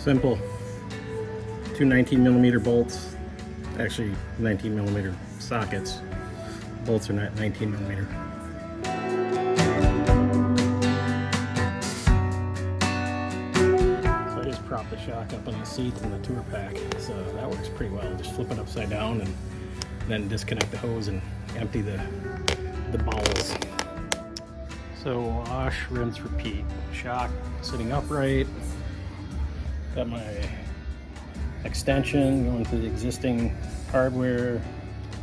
Simple. Two 19mm bolts, actually 19mm sockets. Bolts are not 19mm. So I just prop the shock up on the seat and the tour pack, so that works pretty well. Just flip it upside down and then disconnect the hose and empty the bowels. So wash, rinse, repeat. Shock sitting upright. Got my extension going to the existing hardware.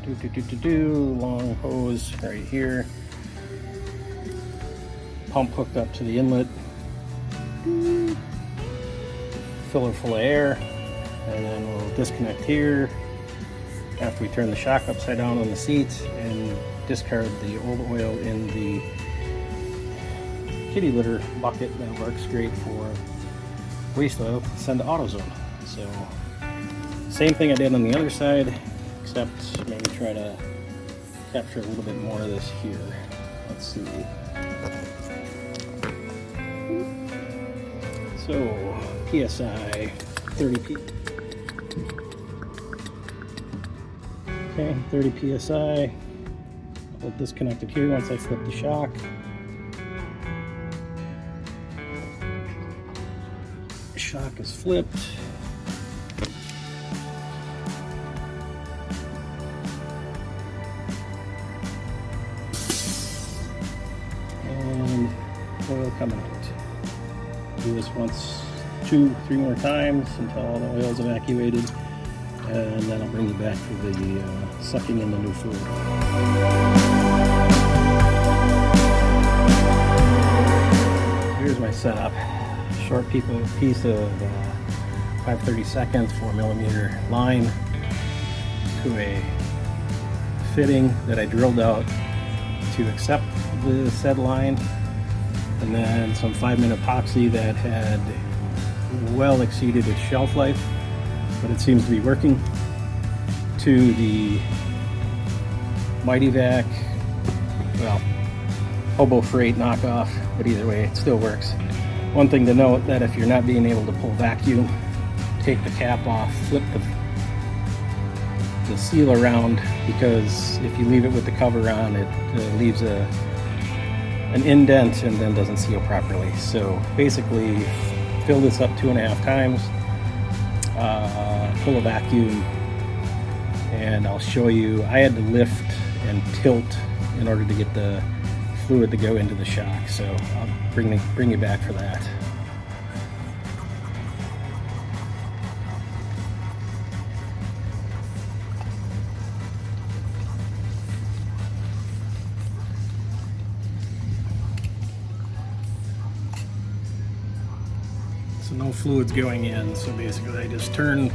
Long hose right here. Pump hooked up to the inlet. Filler full of air. And then we'll disconnect here after we turn the shock upside down on the seat and discard the old oil in the kitty litter bucket that works great for waste oil to send to AutoZone. So same thing I did on the other side, except maybe try to capture a little bit more of this here. Let's see. So PSI 30 okay, 30 PSI. I'll disconnect it here once I flip the shock. Shock is flipped. And oil coming out. Do this once, 2-3 more times until all the oil is evacuated, and then I'll bring you back for the sucking in the new fluid. Here's my setup. Short piece of 5/32 4mm line to a fitting that I drilled out to accept the said line, and then some 5-minute epoxy that had well exceeded its shelf life, but it seems to be working, to the Mighty Vac, well, Hobo Freight knockoff, but either way it still works. One thing to note, that if you're not being able to pull vacuum, take the cap off, flip the seal around, because if you leave it with the cover on, it leaves an indent and then doesn't seal properly. So basically, fill this up 2.5 times, pull a vacuum, and I'll show you. I had to lift and tilt in order to get the fluid to go into the shock, so I'll bring you back for that. So no fluids going in, so basically I just turn